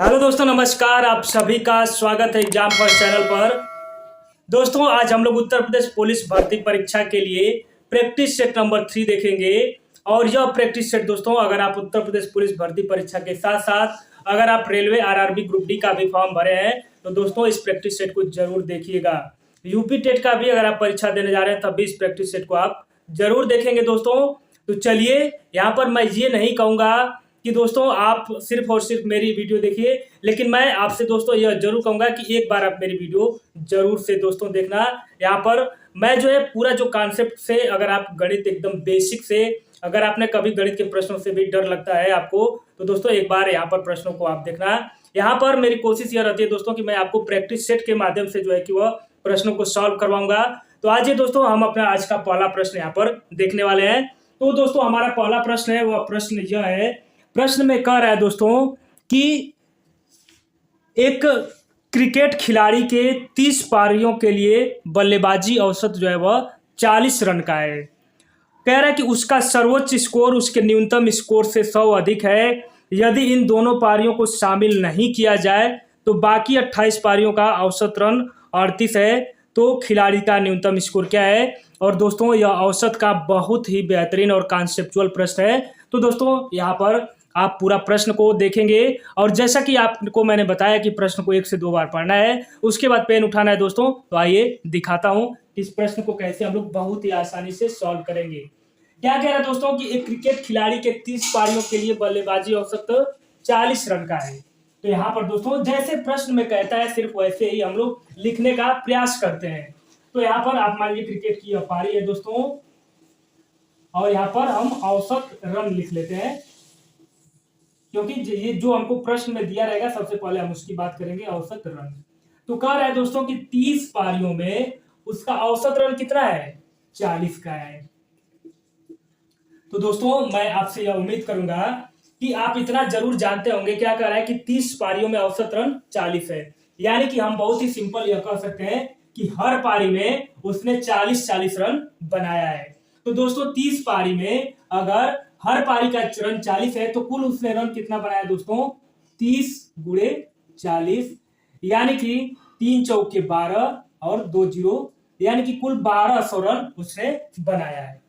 Hello दोस्तों, नमस्कार। आप सभी का स्वागत है एग्जाम फर्स्ट चैनल पर। दोस्तों, आज हम लोग उत्तर प्रदेश पुलिस भर्ती परीक्षा के लिए प्रैक्टिस सेट नंबर 3 देखेंगे। और यह प्रैक्टिस सेट दोस्तों, अगर आप उत्तर प्रदेश पुलिस भर्ती परीक्षा के साथ साथ अगर आप रेलवे आरआरबी ग्रुप डी का भी फॉर्म भरे हैं तो दोस्तों इस प्रैक्टिस सेट को जरूर देखिएगा। यूपी टेट का भी अगर आप परीक्षा देने जा रहे हैं तब भी इस प्रैक्टिस सेट को आप जरूर देखेंगे दोस्तों। तो चलिए, यहाँ पर मैं ये नहीं कहूँगा कि दोस्तों आप सिर्फ और सिर्फ मेरी वीडियो देखिए, लेकिन मैं आपसे दोस्तों यह जरूर कहूंगा कि एक बार आप मेरी वीडियो जरूर से दोस्तों देखना। यहाँ पर मैं जो है पूरा जो कॉन्सेप्ट से, अगर आप गणित एकदम बेसिक से, अगर आपने कभी गणित के प्रश्नों से भी डर लगता है आपको, तो दोस्तों एक बार यहाँ पर प्रश्नों को आप देखना। यहाँ पर मेरी कोशिश यह रहती है दोस्तों कि मैं आपको प्रैक्टिस सेट के माध्यम से जो है कि वह प्रश्नों को सॉल्व करवाऊंगा। तो आज ये दोस्तों हम अपना आज का पहला प्रश्न यहाँ पर देखने वाले हैं। तो दोस्तों हमारा पहला प्रश्न है, वह प्रश्न यह है, प्रश्न में कह रहा है दोस्तों कि एक क्रिकेट खिलाड़ी के 30 पारियों के लिए बल्लेबाजी औसत जो है वह 40 रन का है। कह रहा है कि उसका सर्वोच्च स्कोर उसके न्यूनतम स्कोर से 100 अधिक है। यदि इन दोनों पारियों को शामिल नहीं किया जाए तो बाकी 28 पारियों का औसत रन 38 है। तो खिलाड़ी का न्यूनतम स्कोर क्या है? और दोस्तों यह औसत का बहुत ही बेहतरीन और कॉन्सेप्चुअल प्रश्न है। तो दोस्तों यहाँ पर आप पूरा प्रश्न को देखेंगे और जैसा कि आपको मैंने बताया कि प्रश्न को 1 से 2 बार पढ़ना है, उसके बाद पेन उठाना है दोस्तों। तो आइए दिखाता हूं इस प्रश्न को कैसे हम लोग बहुत ही आसानी से सॉल्व करेंगे। क्या कह रहा है दोस्तों कि एक क्रिकेट खिलाड़ी के 30 पारियों के लिए बल्लेबाजी औसत 40 रन का है। तो यहाँ पर दोस्तों जैसे प्रश्न में कहता है सिर्फ वैसे ही हम लोग लिखने का प्रयास करते हैं। तो यहाँ पर आप मान लीजिए क्रिकेट की पारी है दोस्तों, और यहाँ पर हम औसत रन लिख लेते हैं, क्योंकि ये जो हमको प्रश्न में दिया रहेगा सबसे पहले हम उसकी बात करेंगे, औसत रन। तो कह रहा है दोस्तों कि 30 पारियों में उसका औसत रन कितना है? 40 का है। तो दोस्तों मैं आपसे यह उम्मीद करूंगा कि आप इतना जरूर जानते होंगे। क्या कह रहा है कि 30 पारियों में औसत रन 40 है, यानी कि हम बहुत ही सिंपल यह कह सकते हैं कि हर पारी में उसने 40-40 रन बनाया है। तो दोस्तों 30 पारी में अगर हर पारी का रन 40 है तो कुल उसने रन कितना बनाया दोस्तों? 30 गुणे 40, यानी कि 3 चौके 12 और 2 जीरो, यानी कि कुल 1200 रन उसने बनाया है।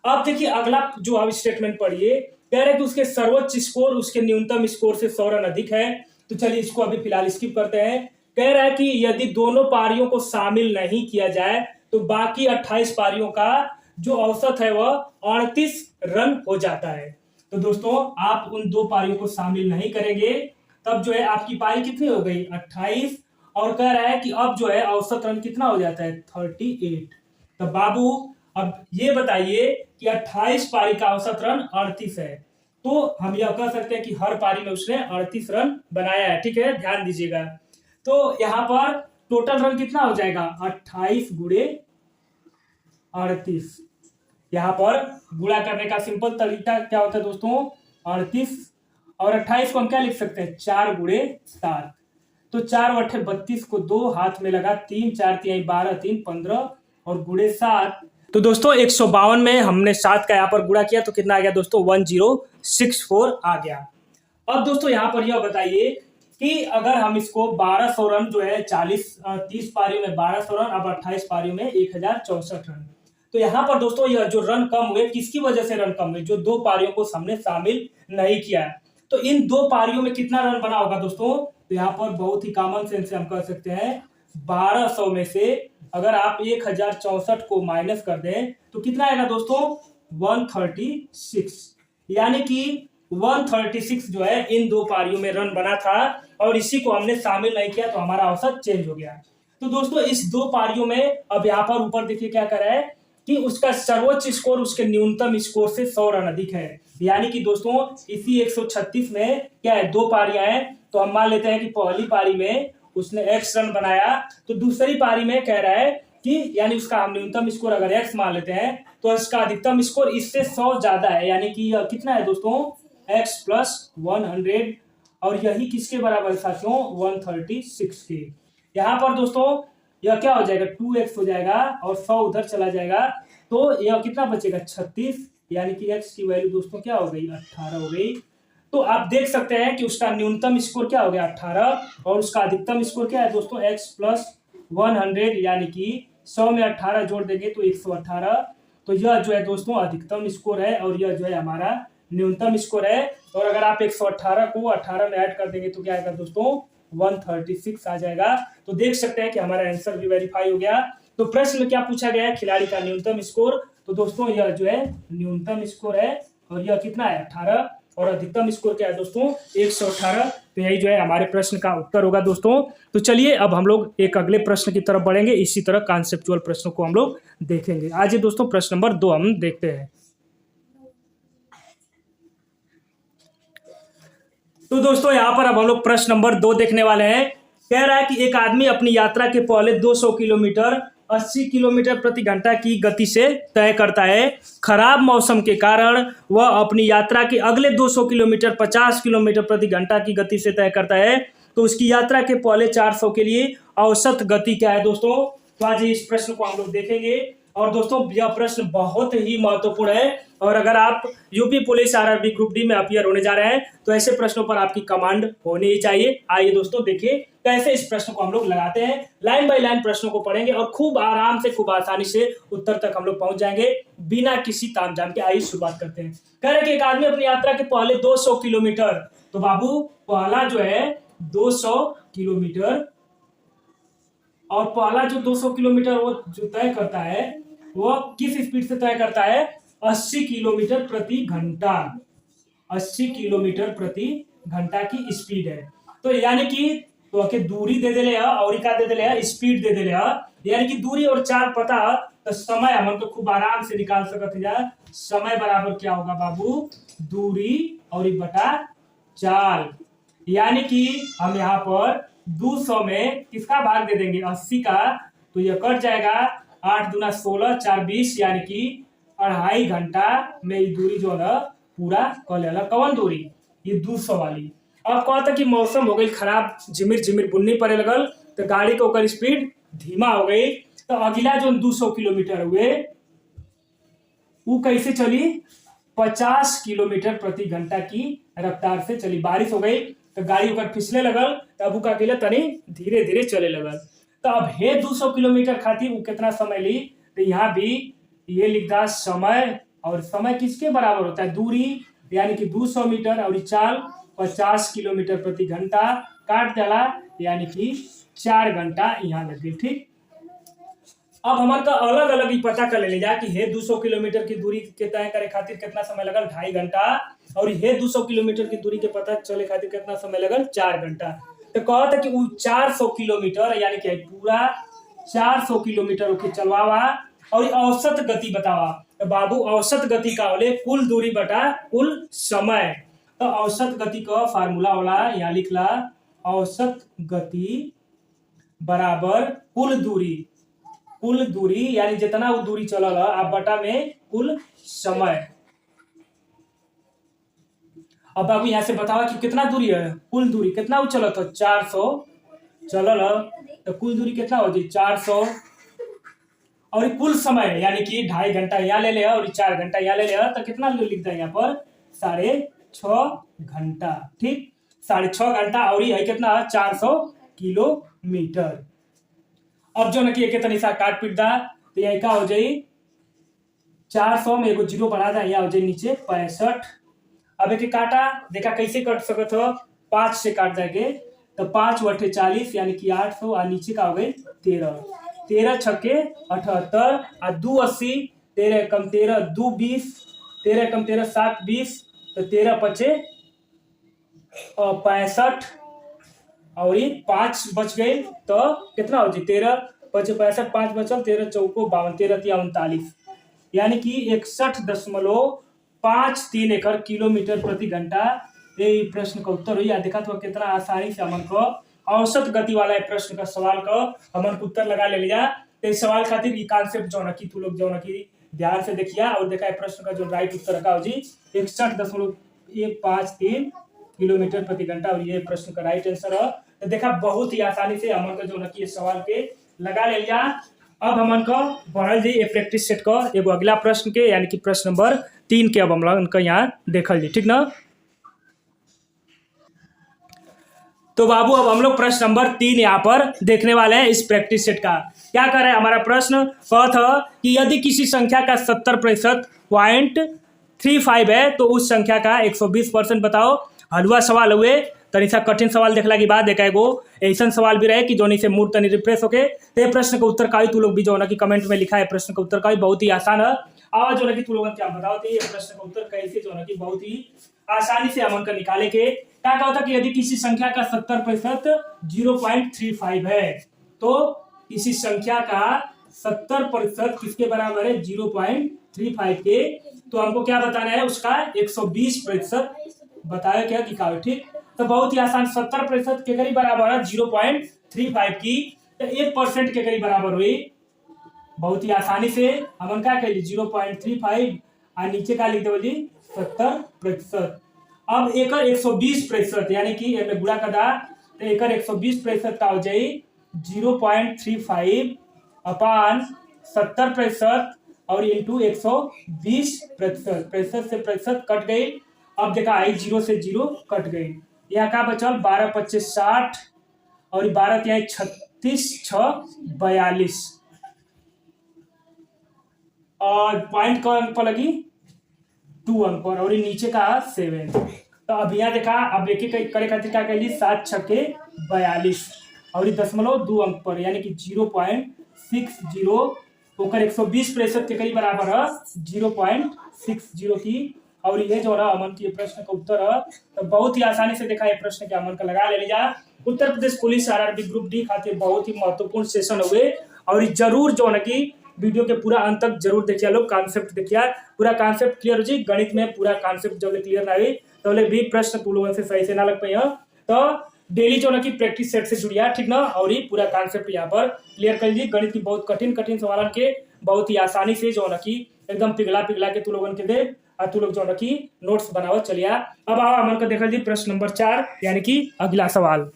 अब देखिए अगला जो आप स्टेटमेंट पढ़िए, कह रहे हैं कि उसके सर्वोच्च स्कोर उसके न्यूनतम स्कोर से 100 रन अधिक है। तो चलिए इसको अभी फिलहाल स्किप करते हैं। कह रहा है कि यदि दोनों पारियों को शामिल नहीं किया जाए तो बाकी 28 पारियों का जो औसत है वह 38 रन हो जाता है। तो दोस्तों आप उन दो पारियों को शामिल नहीं करेंगे तब जो है आपकी पारी कितनी हो गई? 28। और कह रहा है कि अब जो है औसत रन कितना हो जाता है? 38। तो बाबू अब ये बताइए कि 28 पारी का औसत रन 38 है, तो हम यह कह सकते हैं कि हर पारी में उसने 38 रन बनाया है। ठीक है, ध्यान दीजिएगा। तो यहां पर टोटल रन कितना हो जाएगा? 28 गुणे 38। यहां पर गुणा करने का सिंपल तरीका क्या होता है दोस्तों? 38 और 28 को हम क्या लिख सकते हैं? 4 गुणे 7। तो 4 × 8 32 को 2 हाथ में लगा, 3 4 3 12 3 15 और गुणे 7। तो दोस्तों 152 में हमने 7 का यहाँ पर गुणा किया तो कितना आ गया दोस्तों? 1064 आ गया। अब दोस्तों यहाँ पर यह बताइए कि अगर हम इसको 1200 रन जो है 30 पारियों में 1200 रन, अब 28 पारियों में 1064 रन। तो यहाँ पर दोस्तों यह जो रन कम हुए, किसकी वजह से रन कम हुए? जो दो पारियों को हमने शामिल नहीं किया। तो इन दो पारियों में कितना रन बना होगा दोस्तों? तो यहाँ पर बहुत ही कॉमन सेंस से हम कह सकते हैं 1200 में से अगर आप 1064 को माइनस कर दें तो कितना आएगा दोस्तों? 136। यानी कि 136 जो है इन दो पारियों में रन बना था और इसी को हमने शामिल नहीं किया तो हमारा औसत चेंज हो गया। तो दोस्तों इस दो पारियों में अब यहाँ पर ऊपर देखिए क्या कर रहा है कि उसका सर्वोच्च स्कोर उसके न्यूनतम स्कोर से 100 रन अधिक है। यानी कि दोस्तों इसी 136 में क्या है? दो पारियां हैं, तो हम मान लेते हैं कि पहली पारी में उसने x रन बनाया, तो दूसरी पारी में कह रहा है कि यानी उसका हम न्यूनतम स्कोर अगर x मान लेते हैं तो इसका अधिकतम स्कोर इससे 100 ज्यादा है। यानी कि यह कितना है दोस्तों? x + 100। और यही किसके बराबर है साथियों? 136 के। यहाँ पर दोस्तों यह क्या हो जाएगा? 2x हो जाएगा और 100 उधर चला जाएगा, तो यह कितना बचेगा? 36। यानी कि x की वैल्यू दोस्तों क्या हो गई? 18 हो गई। तो आप देख सकते हैं कि उसका न्यूनतम स्कोर क्या हो गया 18 और उसका अधिकतम स्कोर क्या है दोस्तों x प्लस 100, यानी कि 100 में 18 जोड़ देंगे तो 118। तो यह जो है दोस्तों अधिकतम स्कोर है और यह जो है हमारा न्यूनतम स्कोर है। और अगर आप 118 को 18 में ऐड कर देंगे तो क्या आएगा दोस्तों 136 आ जाएगा। तो देख सकते हैं कि हमारा आंसर भी वेरीफाई हो गया। तो प्रश्न में क्या पूछा गया है, खिलाड़ी का न्यूनतम स्कोर। तो दोस्तों यह जो है न्यूनतम स्कोर है और यह कितना है 18 और अधिकतम स्कोर क्या है दोस्तों 118। तो यही जो है हमारे प्रश्न का उत्तर होगा दोस्तों। तो चलिए अब हम लोग एक अगले प्रश्न की तरफ बढ़ेंगे, इसी तरह कॉन्सेप्चुअल प्रश्नों को हम लोग देखेंगे। आज ये दोस्तों प्रश्न नंबर 2 हम देखते हैं। तो दोस्तों यहाँ पर अब हम लोग प्रश्न नंबर 2 देखने वाले हैं। कह रहा है कि एक आदमी अपनी यात्रा के पहले 200 किलोमीटर 80 किलोमीटर प्रति घंटा की गति से तय करता है। खराब मौसम के कारण वह अपनी यात्रा के अगले 200 किलोमीटर 50 किलोमीटर प्रति घंटा की गति से तय करता है। तो उसकी यात्रा के पहले 400 के लिए औसत गति क्या है दोस्तों। तो आज इस प्रश्न को हम लोग देखेंगे। और दोस्तों यह प्रश्न बहुत ही महत्वपूर्ण है और अगर आप UP police RRB group D में अपीयर होने जा रहे हैं तो ऐसे प्रश्नों पर आपकी कमांड होनी ही चाहिए। आइए दोस्तों देखिए कैसे इस प्रश्न को हम लोग लगाते हैं। लाइन बाय लाइन प्रश्नों को पढ़ेंगे और खूब आराम से खूब आसानी से उत्तर तक हम लोग पहुंच जाएंगे बिना किसी तामझाम के। आइए शुरुआत करते हैं। कह रहे कि एक आदमी अपनी यात्रा के पहले 200 किलोमीटर, तो बाबू पहला जो है 200 किलोमीटर और पहला जो 200 किलोमीटर वो जो तय करता है वो किस स्पीड से तय करता है 80 किलोमीटर प्रति घंटा। 80 किलोमीटर प्रति घंटा की स्पीड है। तो यानी कि तो के दूरी दे देले और का दे देले स्पीड दे देले, यानी कि दूरी और चाल पता तो समय हम तो खूब आराम से निकाल सकते हैं। समय बराबर क्या होगा बाबू दूरी और बटा चाल, यानी कि हम यहाँ पर 200 में किसका भाग दे देंगे 80 का, तो यह कट जाएगा 8 दूना 16 4 20, यानी कि 2.5 घंटा में ये दूरी जो है पूरा कर लेला। कौन दूरी ये 200 वाली। अब कहता कि मौसम हो गई खराब, झिमिर झिमिर बुन्नी पड़े लगल तो गाड़ी के ओकर स्पीड धीमा हो गई। तो अगला जो 200 किलोमीटर हुए वो कैसे चली 50 किलोमीटर प्रति घंटा की रफ्तार से चली। बारिश हो गई तो गाड़ी ओकर फिसले लगल तब का अकेले तनी धीरे धीरे चले लगल। तो अब हे 200 किलोमीटर खातिर वो कितना समय ली, तो यहाँ भी ये लिखता समय, और समय किसके बराबर होता है दूरी, यानी कि 200 मीटर और चाल 50 किलोमीटर प्रति घंटा काट देला, यानी कि 4 घंटा यहाँ लग गई। ठीक, अब हमारे का अलग अलग ही पता कर ले जा कि हे 200 किलोमीटर की दूरी के तय करे खातिर कितना समय लगल 2.5 घंटा और हे 200 किलोमीटर की दूरी के पता चले खातिर कितना समय लगल 4 घंटा। तो कहा था कि वो 400 किलोमीटर यानी कि पूरा 400 किलोमीटर ओके चलवावा और औसत गति बतावा। तो बाबू औसत गति का बोले कुल दूरी बटा कुल समय। तो औसत गति का फार्मूला वाला यहाँ लिखला औसत गति बराबर कुल दूरी। कुल दूरी यानी जितना वो दूरी चलल आप बटा में कुल समय। अब बाबू यहाँ से बतावा कि कितना दूरी है, कुल दूरी कितना वो चलत है 400 चलल, तो कुल दूरी कितना होगी 400 और कुल समय यानी कि 2.5 घंटा यहाँ ले ले और 4 घंटा यहाँ ले ले, तो कितना लिखता है यहाँ पर 6.5 घंटा। ठीक, 6.5 घंटा और है कितना 400 किलोमीटर। अब जो ना कि एक तनी सा काट पीट दा तो यहाँ का हो जाए 400 में एगो जीरो बढ़ा दा, यहाँ हो जाए नीचे 65। अब एक काटा देखा कैसे कट सकत हो 5 से काट जाएंगे तो 5 × 40 यानी कि 800 और नीचे का हो गई 13। 13 छक्के 78 और 2 80, 13 कम 13 2 20, 13 कम 13 7 20, तो 13 पचे 65 और ये 5 बच गए तो कितना हो जाए 13 पचे 65, 5 बचल 13 चौको 52, 13 तिया 39, यानी कि 61.53 एकड़ किलोमीटर प्रति घंटा। ये प्रश्न का उत्तर हुई। देखा तो कितना आसानी से हमन को औसत गति वाला प्रश्न का सवाल का हमन को उत्तर लगा ले लिया। तो इस सवाल खातिर ये कॉन्सेप्ट जो ना कि तू लोग जो ना कि ध्यान से देखिए और देखा प्रश्न का जो राइट उत्तर का हो जी 61.153 किलोमीटर प्रति घंटा और ये प्रश्न का राइट आंसर है। तो देखा बहुत ही आसानी से हमन का जो ना कि इस सवाल के लगा ले लिया। अब हमन को बढ़ल जी ये प्रैक्टिस सेट का एगो अगला प्रश्न के यानी कि प्रश्न नंबर 3 के अब हम लोग यहाँ देखल जी। ठीक ना, तो बाबू अब हम लोग प्रश्न नंबर 3 यहाँ पर देखने वाले हैं इस प्रैक्टिस सेट का। क्या कर रहा है हमारा प्रश्न, कहा था कि यदि किसी संख्या का 70.35 है तो उस संख्या का 120% बताओ। हलवा सवाल हुए तनी सा कठिन सवाल देखला के बाद देखा एगो ऐसा सवाल भी रहे कि जोनी से मूड तनी रिफ्रेश होके ते प्रश्न का उत्तर का तू लोग भी जो ना कि कमेंट में लिखा है प्रश्न का उत्तर का बहुत ही आसान है। आवाज जो ना कि तू लोगों क्या बताओ ये प्रश्न का उत्तर कैसे जो ना कि बहुत ही आसानी से हम उनका निकाले के। क्या कहा था कि यदि किसी संख्या का 70% 0.35 है तो किसी संख्या का 70% किसके बराबर है 0.35 के, तो हमको क्या बताना है उसका 120% बताया क्या कि कावे ठीक। तो बहुत ही आसान 70% के करीब बराबर है 0.35 की, तो 1% के करीब बराबर हुई। बहुत ही आसानी से हम क्या कह 0.35 और नीचे का लिख दे बोली 70%। अब एकर 120% यानी कि एमे गुणा कर दा तो एकर 120% का हो जाई 0.35 अपान 70% और इंटू 120%। प्रतिशत से प्रतिशत कट गई। अब देखा आई 0 से 0 कट गई। यहाँ का बचल 12 25 60 और 12 यहाँ 36 6 42 और पॉइंट का अंक पर लगी 2 अंक पर और नीचे का 7। तो अब यहाँ देखा अब एक एक करे खातिर क्या कही 7 6 42 और 0.2 अंक पर यानी कि 0.60 ओकर 120% के करीब बराबर है 0.60 की। और ये जो है अमन की प्रश्न का उत्तर है। तो बहुत ही आसानी से देखा ये प्रश्न के अमन का लगा ले लिया। Uttar Pradesh police RRB group D खातिर बहुत ही महत्वपूर्ण सेशन हुए और जरूर जो है कि वीडियो के पूरा अंत तक जरूर देखिए लोग, कॉन्सेप्ट देखिए पूरा कॉन्सेप्ट क्लियर हो जाए। गणित में पूरा कॉन्सेप्ट जब क्लियर ना हुई तो भी प्रश्न तू लोगों से सही से ना लग पाई। तो डेली जो ना कि प्रैक्टिस सेट से जुड़िया ठीक ना, और ये पूरा कॉन्सेप्ट यहाँ पर क्लियर कर लीजिए। गणित की बहुत कठिन कठिन सवाल के बहुत ही आसानी से जो ना कि एकदम पिघला पिघला के तू लोगों के दे और तू लोग जो ना कि नोट्स बनाओ चलिया। अब आओ अमन को देखा जी प्रश्न नंबर 4 यानी कि अगला सवाल।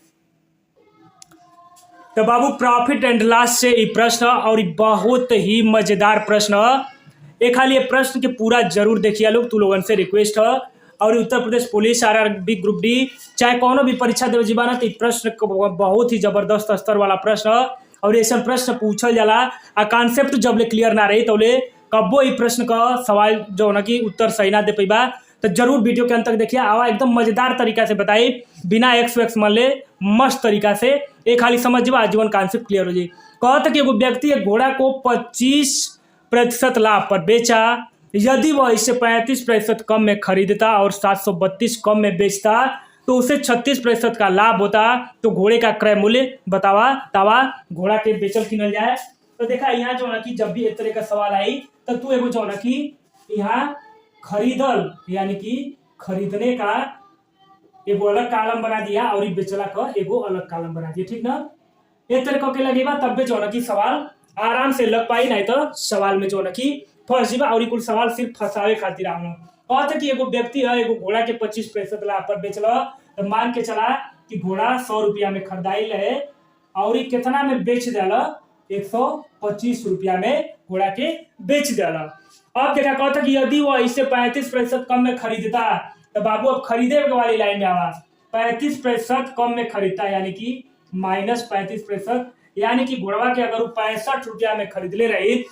तो बाबू प्रॉफिट एंड लॉस से ये प्रश्न और बहुत ही मजेदार प्रश्न एक खाली ये प्रश्न के पूरा जरूर देखिए लोग, तू लोगन से रिक्वेस्ट है। और Uttar Pradesh police RRB group D चाहे कोनो भी परीक्षा देवे जीवाना तो प्रश्न बहुत ही जबरदस्त स्तर वाला प्रश्न और ऐसा प्रश्न पूछल जाला आ कॉन्सेप्ट जब ले क्लियर ना रही तो ले कब्बो ई प्रश्न का सवाल जो ना कि उत्तर सही ना दे पैबा। तो जरूर वीडियो के अंत तक देखिए आवा एकदम मजेदार तरीका से बताई बिना एक्स मान ले मस्त तरीका से एक खाली समझ जा आजीवन कॉन्सेप्ट क्लियर हो जाए। कहता कि एगो व्यक्ति एक घोड़ा को 25% लाभ पर बेचा, यदि वह इसे 35% कम में खरीदता और 732 कम में बेचता तो उसे 36% का लाभ होता। तो घोड़े का क्रय मूल्य बतावा तावा घोड़ा के बेचल किनल जाए। तो देखा यहाँ जो ना कि जब भी एक तरह का सवाल आई तो तू एगो जो ना कि यहाँ खरीदल यानी कि खरीदने का एगो अलग कॉलम बना दिया और बेचला का एगो अलग कॉलम बना दिया ठीक ना। एक तरह के लगेगा तब भी जो ना कि सवाल आराम से लग पाई, नहीं तो सवाल में जो ना कि फंस जीवा और कुल सवाल सिर्फ फंसावे खातिर आऊँ। और कि एगो व्यक्ति है एगो घोड़ा के 25% लाभ पर बेचला तो मान के चला कि घोड़ा 100 रुपया में खरीदाइल है और कितना में बेच दिला 125 रुपया में घोड़ा के बेच दिला। अब देखा कहता कि यदि वो इससे 35% कम में खरीदता तो बाबू अब खरीदे वाली लाइन में आवा 35% कम में खरीदता यानी कि -35% यानी कि घोड़वा के अगर वो 65 रुपया में खरीद ले रही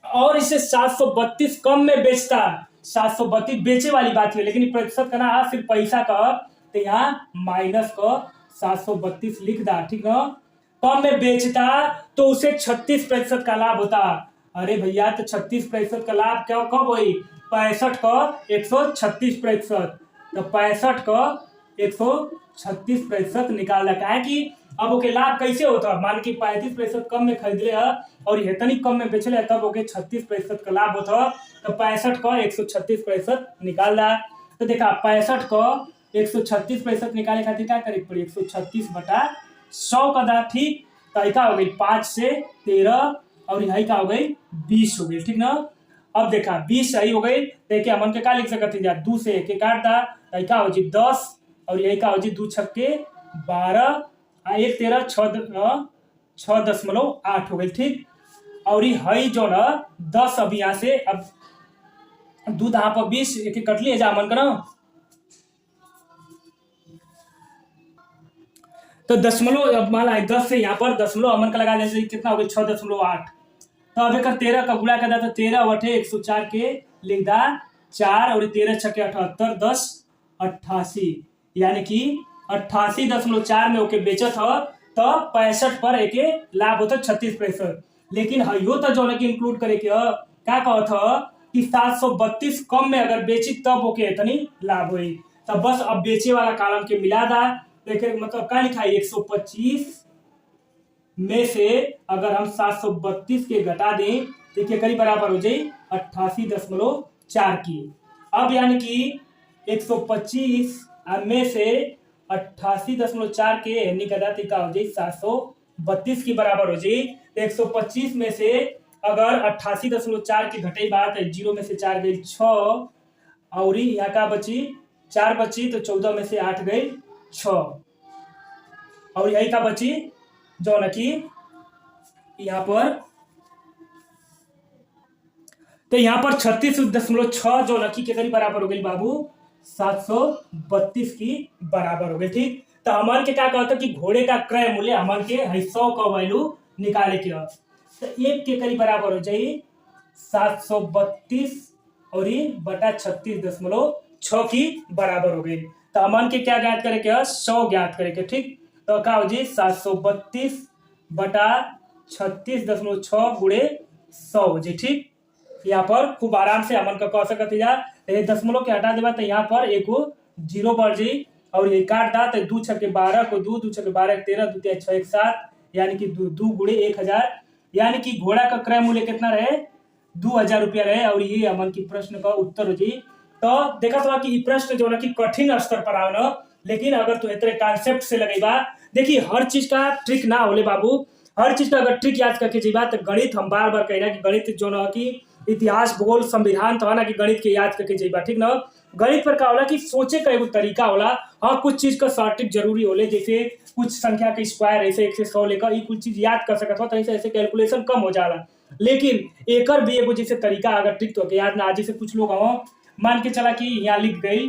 और इसे 732 कम में बेचता, 732 बेचे वाली बात है लेकिन प्रतिशत का ना सिर्फ पैसा का तो यहाँ माइनस का 732 लिख दा ठीक ना। कम में बेचता तो उसे 36% का लाभ होता। अरे भैया तो 36% का लाभ क्या कब हुई 65 का 136%, तो 65 का 136% निकालना का है कि अब ओके लाभ कैसे होता मान की 35% कम में खरीद ले और इतनी कम में बेच ले तब ओके 36% का लाभ होता। तो 65 का 136% निकाल रहा। तो देखा 65 का 136% निकालने खातिर क्या करे पड़ी 136/100 का दा ठीक। तो ऐसा हो गई 5 से 13 और यही का हो गई 20 हो गई ठीक ना। अब देखा 20 सही हो गई देखिए हमन के का लिख सकते हैं 2 से 1 काट दा तो का हो जी 10 और यही का हो जी 2 छक्के 12 1 13 6.8 हो गई ठीक। और ये हई जो ना 10 अब यहाँ से अब दूध यहाँ पर 20 एक कटली है जा मन करो तो दशमलव, अब मान ला 10 से यहाँ पर दशमलव अमन का लगा देते कितना हो गया 6.8। तो अब एक 13 का गुणा कर था तो 13 बटे 104 के लिख दा 4 और 13 छके 78 10 88, यानी कि 88.4 में ओके बेचत हो तो 65 पर एक लाभ होता 36%। लेकिन हयो तो जो कि इंक्लूड करे के क्या कहत हो कि 732 कम में अगर बेची तब ओके इतनी लाभ हुई। तब बस अब बेचे वाला कॉलम के मिला दा, लेकिन मतलब क्या लिखा है 125 में से अगर हम 732 के घटा दें तो क्या करीब बराबर हो जाए 88.4 की। अब यानी कि 125 में से 88.4 के निकला तो क्या हो जाए 732 की बराबर हो जाए। 125 में से अगर 88.4 की घटे बात है, 0 में से 4 गई 6 और यहाँ का बची 4 बची तो 14 में से 8 गई 6 और यही का बची जो न कि यहाँ पर, तो यहाँ पर 36.6 जो न कि के करीब बराबर हो गई बाबू 732 की बराबर हो गई। ठीक, तो अमन के क्या कहता है कि घोड़े का क्रय मूल्य अमन के 100 का वैल्यू निकाले के, तो 1 के करीब बराबर हो जाए 732 और ये बटा 36.6 की बराबर हो गई। तो अमन के क्या ज्ञात करे के 100 ज्ञात करे के। ठीक, तो क्या हो जाए 732 बटा 36.6 गुणे 100 हो जाए। ठीक, यहाँ पर खूब आराम से अमन का कह सकते जा, दशमलव के हटा देगा तो यहाँ पर एक 0 बढ़ जाये और ये काट दा तो 2 छके 12 को 2 2 छके 12 13 2 6 1 7, यानी कि 2 गुणे 1000, यानी कि घोड़ा का क्रय मूल्य कितना रहे 2000 रुपया रहे और ये अमन की प्रश्न का उत्तर हो जाए। तो देखा तो कि प्रश्न जो ना कि कठिन स्तर पर आओ ना, लेकिन अगर तू इतने कॉन्सेप्ट से लगेगा, देखिए हर चीज का ट्रिक ना होले बाबू, हर चीज का अगर ट्रिक याद करके जाइबा तो गणित हम बार बार कहना कि गणित जो ना कि इतिहास भूगोल संविधान तो है ना कि गणित के याद करके जाइबा। ठीक ना, गणित पर का होला कि सोचे का एगो तरीका होला। हाँ, कुछ चीज का शॉर्ट ट्रिक जरूरी होले, जैसे कुछ संख्या के स्क्वायर ऐसे 1 से 100 लेकर ये कुछ चीज याद कर सकता हो तो ऐसे कैलकुलेशन कम हो जाला। लेकिन एकर भी एगो जैसे तरीका अगर ट्रिक तो याद ना, जैसे कुछ लोग हो मान के चला कि यहाँ लिख गई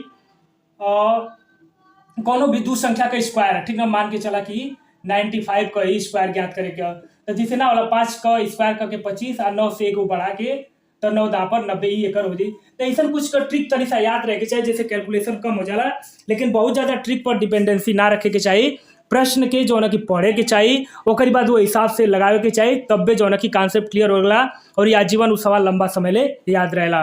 कोनो भी 2 संख्या का स्क्वायर, ठीक ना, मान के चला कि 95 का ही स्क्वायर ज्ञात करे के, तो जैसे ना वाला 5 का स्क्वायर करके 25 और 9 से 1 बढ़ा के तो 9 दा पर 90 ही एकर हो जाए। तो ऐसा कुछ का ट्रिक तरीका याद रखे के चाहिए, जैसे कैलकुलेशन कम हो जाला, लेकिन बहुत ज्यादा ट्रिक पर डिपेंडेंसी ना रखे के चाहिए। प्रश्न के जो ना कि पढ़े के चाहिए, ओकरी बाद वो हिसाब से लगावे के चाहिए, तब जो ना कि कॉन्सेप्ट क्लियर होगा और ये आजीवन वो सवाल लंबा समय ले याद रहेला।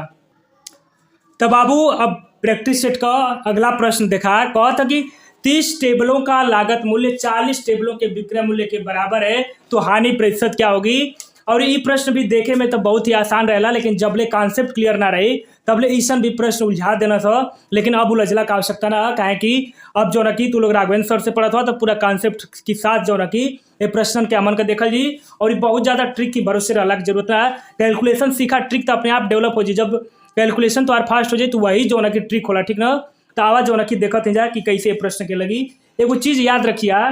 तो बाबू अब प्रैक्टिस सेट का अगला प्रश्न देखा, कहा था कि 30 टेबलों का लागत मूल्य 40 टेबलों के विक्रय मूल्य के बराबर है तो हानि प्रतिशत क्या होगी। और ये प्रश्न भी देखे में तो बहुत ही आसान रहेला, लेकिन जबले कॉन्सेप्ट क्लियर ना रही तबले ईसन भी प्रश्न उलझा देना था, लेकिन अब उलझला का आवश्यकता ना, काहे कि अब जो ना कि तू लोग राघवेंद्र सर से पढ़ा था तो पूरा कॉन्सेप्ट के साथ जो ना कि ये प्रश्न के अमन का देखल जी। और ये बहुत ज्यादा ट्रिक की भरोसे रहला की जरूरत है, कैलकुलेशन सीखा ट्रिक तो अपने आप डेवलप हो जाए, जब कैलकुलेशन तो फास्ट हो जाए तो वही जो ना कि ट्रिक होला। ठीक ना, तो आवाज जो ना कि देखते हैं जा कि कैसे प्रश्न के लगी। एगो चीज याद रखिया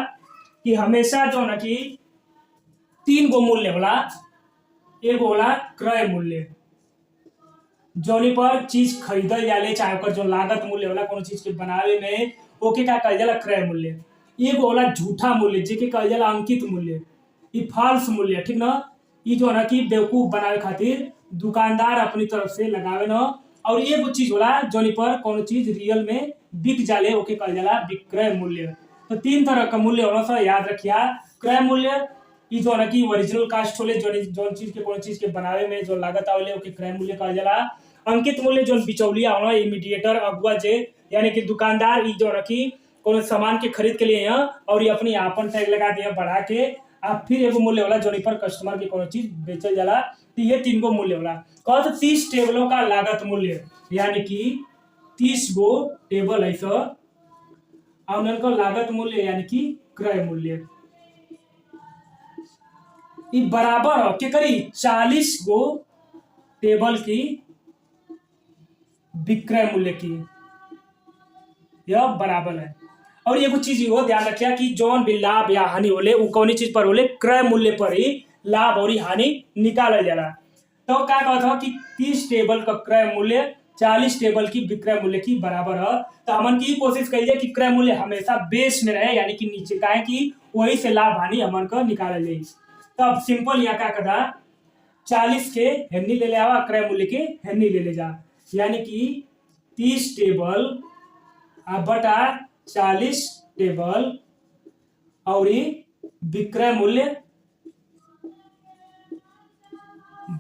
कि हमेशा जो ना कि 3 गो मूल्य होला, एगो होला क्रय मूल्य जोनी पर चीज खरीदल जाले, चाहे ओकर जो लागत मूल्य होला कोनो चीज के बनावे में ओके का कहल जाला क्रय मूल्य। एगो होला झूठा मूल्य जेके कहल जाला अंकित मूल्य, ई फॉल्स मूल्य। ठीक ना, ई जो ना कि बेवकूफ बनावे खातिर दुकानदार अपनी तरफ से लगावे ना। और एगो चीज होला जोनी पर कोनो चीज रियल में बिक जाले ओके कहल जाला विक्रय मूल्य। तो 3 तरह का मूल्य होला सा याद रखिया। क्रय मूल्य ई जो ना कि ओरिजिनल कास्ट होले, जोन चीज के कोनो चीज के बनावे में जो लागत आवेले ओके क्रय मूल्य कहल जाला। अंकित मूल्य जो बिचौलिया होला, इमीडिएटर अगुआ जे यानी कि दुकानदार ई जो ना कि कोनो सामान के खरीद के लिए और ये अपनी आपन टैग लगा दिया बढ़ा के, आप फिर एगो मूल्य होला जोनी पर कस्टमर के कोनो चीज बेचल जाला। तो ये 3 गो मूल्य होला। कहा तो 30 टेबलों का लागत मूल्य, यानी कि 30 गो टेबल है सो उनका लागत मूल्य यानी कि क्रय मूल्य ई बराबर हो के करी 40 गो टेबल की विक्रय मूल्य की, यह बराबर है। और ये कुछ चीज हो ध्यान रखिया कि जौन भी लाभ या हानि होले वो कौनी चीज पर होले, क्रय मूल्य पर ही लाभ और हानि निकाला जाला। तो क्या कहता हो कि 30 टेबल का क्रय मूल्य 40 टेबल की विक्रय मूल्य की बराबर है। तो हमन की कोशिश करिए कि क्रय मूल्य हमेशा बेस में रहे, यानी कि नीचे का है कि वही से लाभ हानि हमन को निकाल जाए। तो अब सिंपल यहाँ का कदा 40 के हेन्नी ले आवा, क्रय मूल्य के हेन्नी ले जा, यानी कि 30 टेबल बटा 40 टेबल और विक्रय मूल्य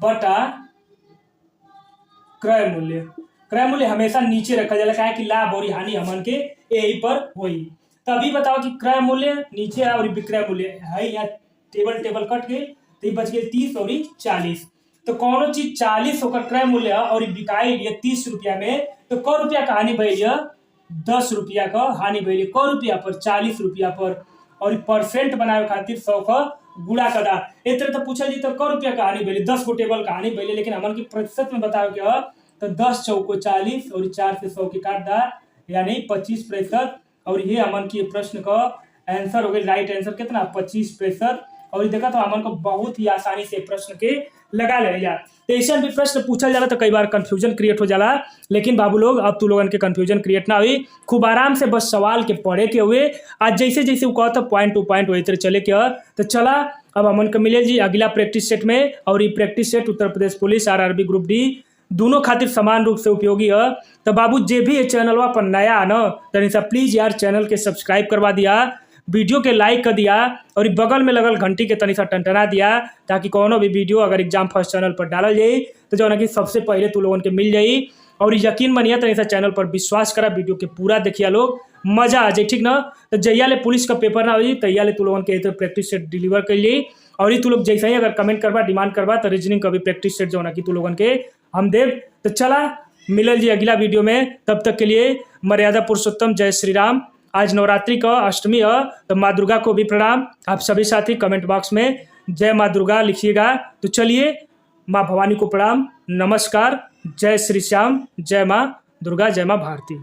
बटा क्रय मूल्य। क्रय मूल्य हमेशा नीचे रखा जाए, क्या है कि लाभ और हानि हमन के यही पर होई। तो अभी बताओ कि क्रय मूल्य नीचे और विक्रय मूल्य है, या टेबल कट गए तो बच गए 30 और 40। तो कौन चीज 40 होकर क्रय मूल्य और बिकाई लिए 30 रुपया में, तो क रुपया का हानि भैल 10 रुपया का हानि भैल, क रुपया पर 40 रुपया पर। और परसेंट बनावे खातिर 100 का गुणा कदा, एक तरह तो पूछल जी तो क रुपया का हानि भैल, 10 गो टेबल का हानि भैल, लेकिन हमन की प्रतिशत में बताओ क्या तो 10 चौको 40 और 4 से 100 के काट दा, यानी 25%। और ये हमन की प्रश्न का आंसर हो गई, राइट आंसर कितना 25%। और देखा तो हमन को बहुत ही आसानी से प्रश्न के लगा ले जा। तो ऐसा भी प्रश्न पूछा जाला तो कई बार कंफ्यूजन क्रिएट हो जाला, लेकिन बाबू लोग अब तू लोगन के कंफ्यूजन क्रिएट ना हुई, खूब आराम से बस सवाल के पढ़े के हुए आज जैसे जैसे वो कहता पॉइंट टू पॉइंट वही तरह चले के। तो चला अब हमन को मिले जी अगला प्रैक्टिस सेट में, और ये practice set Uttar Pradesh police RRB group D दोनों खातिर समान रूप से उपयोगी है। तो बाबू जे भी ये चैनल पर नया है ना, तो प्लीज यार चैनल के सब्सक्राइब करवा दिया, वीडियो के लाइक कर दिया, और बगल में लगल घंटी के तनी सा टंटना दिया, ताकि कोनो भी वीडियो अगर एग्जाम फर्स्ट चैनल पर डालल जाए तो जो ना कि सबसे पहले तू लोगन के मिल जाई। और यकीन मानिए तनी सा चैनल पर विश्वास करा, वीडियो के पूरा देखिए लोग, मजा आ जाए, ठीक ना। तो जैया ले पुलिस का पेपर ना हो तैया ले तू लोगन के तो प्रैक्टिस सेट डिलीवर कर ली। और तू लोग जैसा ही अगर कमेंट करवा डिमांड करवा तो रीजनिंग का भी प्रैक्टिस सेट जो ना कि तू लोगन के हम देव। तो चला मिलल जी अगला वीडियो में, तब तक के लिए मर्यादा पुरुषोत्तम, जय श्री राम। आज नवरात्रि का अष्टमी है, तो माँ दुर्गा को भी प्रणाम। आप सभी साथी कमेंट बॉक्स में जय माँ दुर्गा लिखिएगा। तो चलिए माँ भवानी को प्रणाम, नमस्कार, जय श्री श्याम, जय माँ दुर्गा, जय माँ भारती।